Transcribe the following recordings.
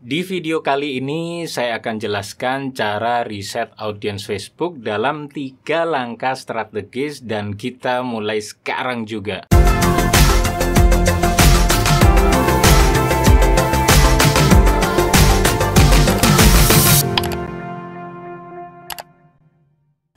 Di video kali ini saya akan jelaskan cara riset audiens Facebook dalam 3 langkah strategis dan kita mulai sekarang juga.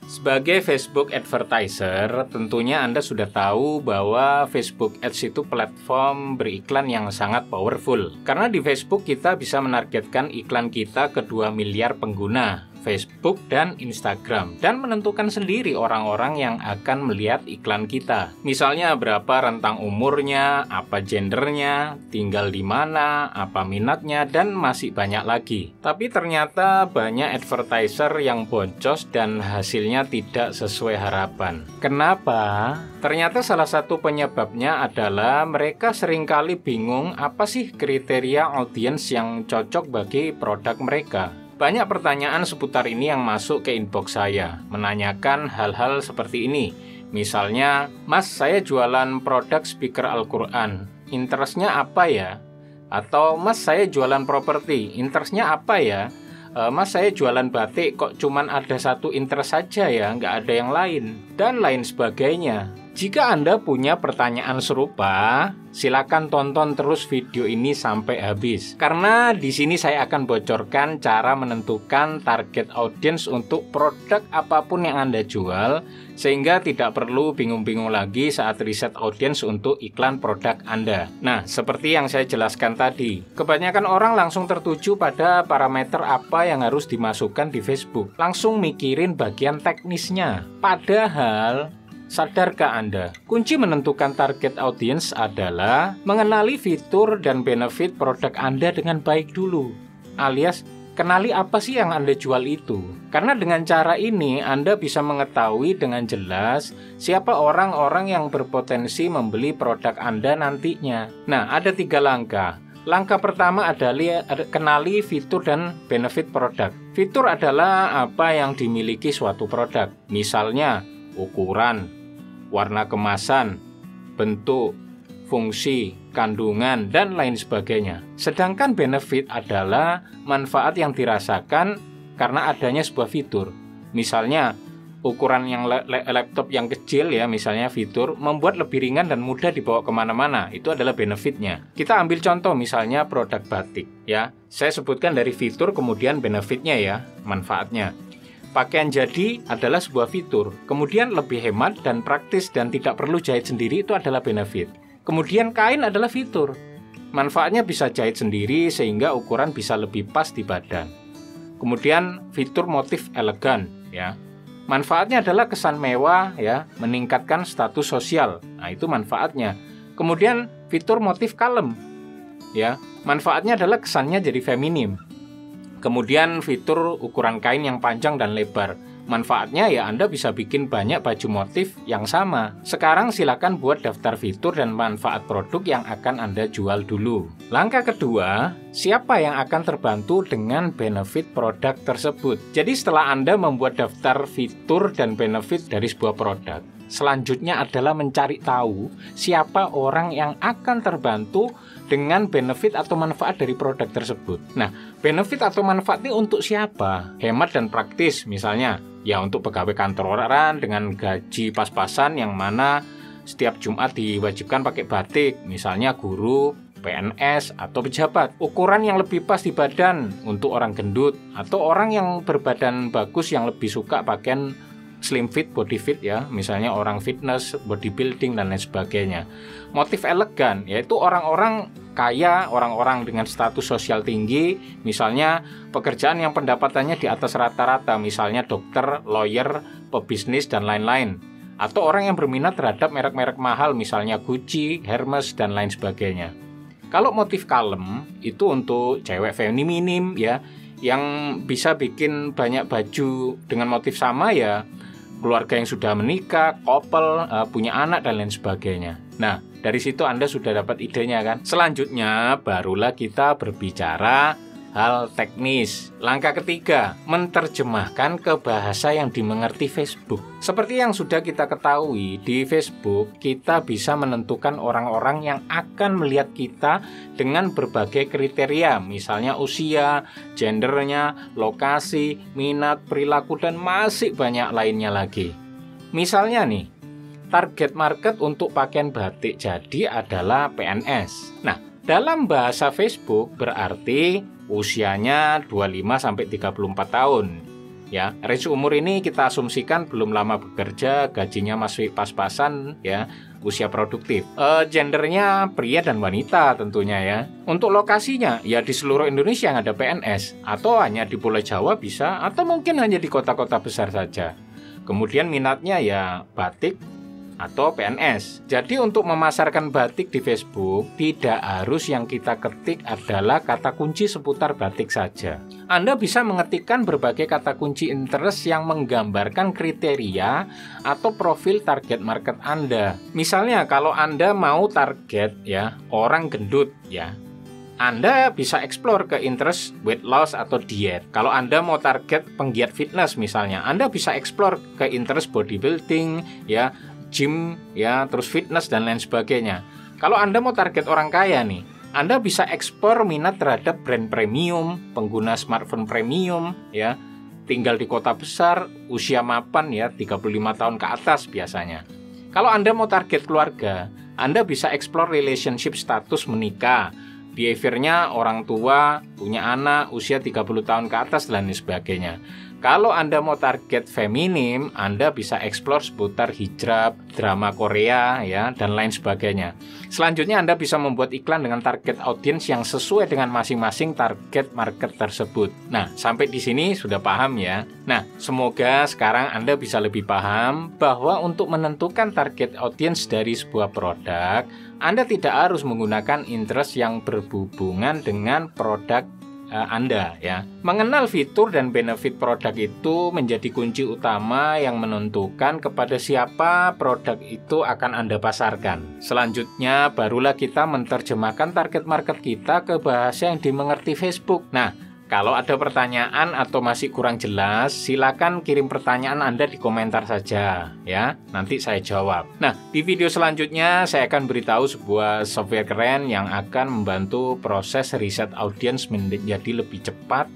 Sebagai Facebook advertiser, tentunya Anda sudah tahu bahwa Facebook Ads itu platform beriklan yang sangat powerful. Karena di Facebook kita bisa menargetkan iklan kita ke 2 miliar pengguna Facebook dan Instagram dan menentukan sendiri orang-orang yang akan melihat iklan kita. Misalnya berapa rentang umurnya, apa gendernya, tinggal di mana, apa minatnya, dan masih banyak lagi. Tapi ternyata banyak advertiser yang boncos dan hasilnya tidak sesuai harapan. Kenapa? Ternyata salah satu penyebabnya adalah mereka seringkali bingung apa sih kriteria audiens yang cocok bagi produk mereka. Banyak pertanyaan seputar ini yang masuk ke inbox saya, menanyakan hal-hal seperti ini. Misalnya, Mas, saya jualan produk speaker Al-Quran, interestnya apa ya? Atau, Mas, saya jualan properti, interestnya apa ya? Mas, saya jualan batik, kok cuman ada satu interest saja ya, nggak ada yang lain, dan lain sebagainya. Jika Anda punya pertanyaan serupa, silakan tonton terus video ini sampai habis. Karena di sini saya akan bocorkan cara menentukan target audience untuk produk apapun yang Anda jual, sehingga tidak perlu bingung-bingung lagi saat riset audience untuk iklan produk Anda. Nah, seperti yang saya jelaskan tadi, kebanyakan orang langsung tertuju pada parameter apa yang harus dimasukkan di Facebook. Langsung mikirin bagian teknisnya. Padahal, sadarkah Anda? Kunci menentukan target audience adalah mengenali fitur dan benefit produk Anda dengan baik dulu. Alias, kenali apa sih yang Anda jual itu. Karena dengan cara ini, Anda bisa mengetahui dengan jelas siapa orang-orang yang berpotensi membeli produk Anda nantinya. Nah, ada 3 langkah. Langkah pertama adalah kenali fitur dan benefit produk. Fitur adalah apa yang dimiliki suatu produk. Misalnya, ukuran, warna kemasan, bentuk, fungsi, kandungan, dan lain sebagainya. Sedangkan benefit adalah manfaat yang dirasakan karena adanya sebuah fitur. Misalnya, ukuran yang laptop yang kecil ya, misalnya fitur, membuat lebih ringan dan mudah dibawa kemana-mana. Itu adalah benefitnya. Kita ambil contoh misalnya produk batik ya. Saya sebutkan dari fitur kemudian benefitnya ya, manfaatnya. Pakaian jadi adalah sebuah fitur, kemudian lebih hemat dan praktis dan tidak perlu jahit sendiri, itu adalah benefit. Kemudian kain adalah fitur, manfaatnya bisa jahit sendiri sehingga ukuran bisa lebih pas di badan. Kemudian fitur motif elegan ya, manfaatnya adalah kesan mewah ya, meningkatkan status sosial, nah itu manfaatnya. Kemudian fitur motif kalem ya, manfaatnya adalah kesannya jadi feminim. Kemudian fitur ukuran kain yang panjang dan lebar. Manfaatnya ya Anda bisa bikin banyak baju motif yang sama. Sekarang silakan buat daftar fitur dan manfaat produk yang akan Anda jual dulu. Langkah kedua, siapa yang akan terbantu dengan benefit produk tersebut? Jadi setelah Anda membuat daftar fitur dan benefit dari sebuah produk, selanjutnya adalah mencari tahu siapa orang yang akan terbantu dengan benefit atau manfaat dari produk tersebut. Nah, benefit atau manfaat ini untuk siapa? Hemat dan praktis misalnya, ya untuk pegawai kantoran dengan gaji pas-pasan yang mana setiap Jumat diwajibkan pakai batik, misalnya guru, PNS, atau pejabat. Ukuran yang lebih pas di badan untuk orang gendut, atau orang yang berbadan bagus yang lebih suka pakaian slim fit, body fit ya, misalnya orang fitness, bodybuilding, dan lain sebagainya. Motif elegan, yaitu orang-orang kaya, orang-orang dengan status sosial tinggi, misalnya pekerjaan yang pendapatannya di atas rata-rata, misalnya dokter, lawyer, pebisnis, dan lain-lain. Atau orang yang berminat terhadap merek-merek mahal, misalnya Gucci, Hermes, dan lain sebagainya. Kalau motif kalem, itu untuk cewek feminim ya, yang bisa bikin banyak baju dengan motif sama ya, keluarga yang sudah menikah, couple, punya anak, dan lain sebagainya. Nah, dari situ Anda sudah dapat idenya kan? Selanjutnya, barulah kita berbicara hal teknis. Langkah ketiga, menerjemahkan ke bahasa yang dimengerti Facebook. Seperti yang sudah kita ketahui, di Facebook kita bisa menentukan orang-orang yang akan melihat kita dengan berbagai kriteria, misalnya usia, gendernya, lokasi, minat, perilaku, dan masih banyak lainnya lagi. Misalnya nih, target market untuk pakaian batik jadi adalah PNS. Nah, dalam bahasa Facebook berarti usianya 25-34 tahun. Ya, range umur ini kita asumsikan belum lama bekerja, gajinya masih pas-pasan, ya, usia produktif. Gendernya pria dan wanita tentunya ya. Untuk lokasinya ya di seluruh Indonesia yang ada PNS, atau hanya di Pulau Jawa bisa, atau mungkin hanya di kota-kota besar saja. Kemudian minatnya ya batik atau PNS. Jadi untuk memasarkan batik di Facebook tidak harus yang kita ketik adalah kata kunci seputar batik saja. Anda bisa mengetikkan berbagai kata kunci interest yang menggambarkan kriteria atau profil target market Anda. Misalnya kalau Anda mau target ya orang gendut ya, Anda bisa explore ke interest weight loss atau diet. Kalau Anda mau target penggiat fitness misalnya, Anda bisa explore ke interest bodybuilding ya, gym ya, terus fitness dan lain sebagainya. Kalau Anda mau target orang kaya nih, Anda bisa ekspor minat terhadap brand premium, pengguna smartphone premium ya, tinggal di kota besar, usia mapan ya 35 tahun ke atas biasanya. Kalau Anda mau target keluarga, Anda bisa explore relationship status menikah, behaviornya orang tua, punya anak, usia 30 tahun ke atas dan lain sebagainya. Kalau Anda mau target feminim, Anda bisa explore seputar hijab, drama Korea, ya, dan lain sebagainya. Selanjutnya Anda bisa membuat iklan dengan target audiens yang sesuai dengan masing-masing target market tersebut. Nah, sampai di sini sudah paham ya. Nah, semoga sekarang Anda bisa lebih paham bahwa untuk menentukan target audiens dari sebuah produk, Anda tidak harus menggunakan interest yang berhubungan dengan produk Anda ya. Mengenal fitur dan benefit produk itu menjadi kunci utama yang menentukan kepada siapa produk itu akan Anda pasarkan. Selanjutnya barulah kita menerjemahkan target market kita ke bahasa yang dimengerti Facebook. Nah, kalau ada pertanyaan atau masih kurang jelas, silakan kirim pertanyaan Anda di komentar saja ya. Nanti saya jawab. Nah, di video selanjutnya saya akan beritahu sebuah software keren yang akan membantu proses riset audiens menjadi lebih cepat,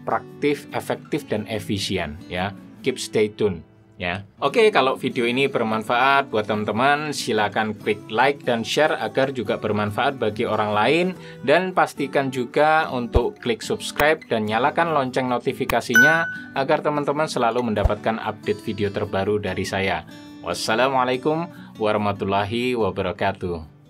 praktis, efektif dan efisien ya. Keep stay tune. Ya. Oke, kalau video ini bermanfaat buat teman-teman, silakan klik like dan share agar juga bermanfaat bagi orang lain, dan pastikan juga untuk klik subscribe dan nyalakan lonceng notifikasinya agar teman-teman selalu mendapatkan update video terbaru dari saya. Wassalamualaikum warahmatullahi wabarakatuh.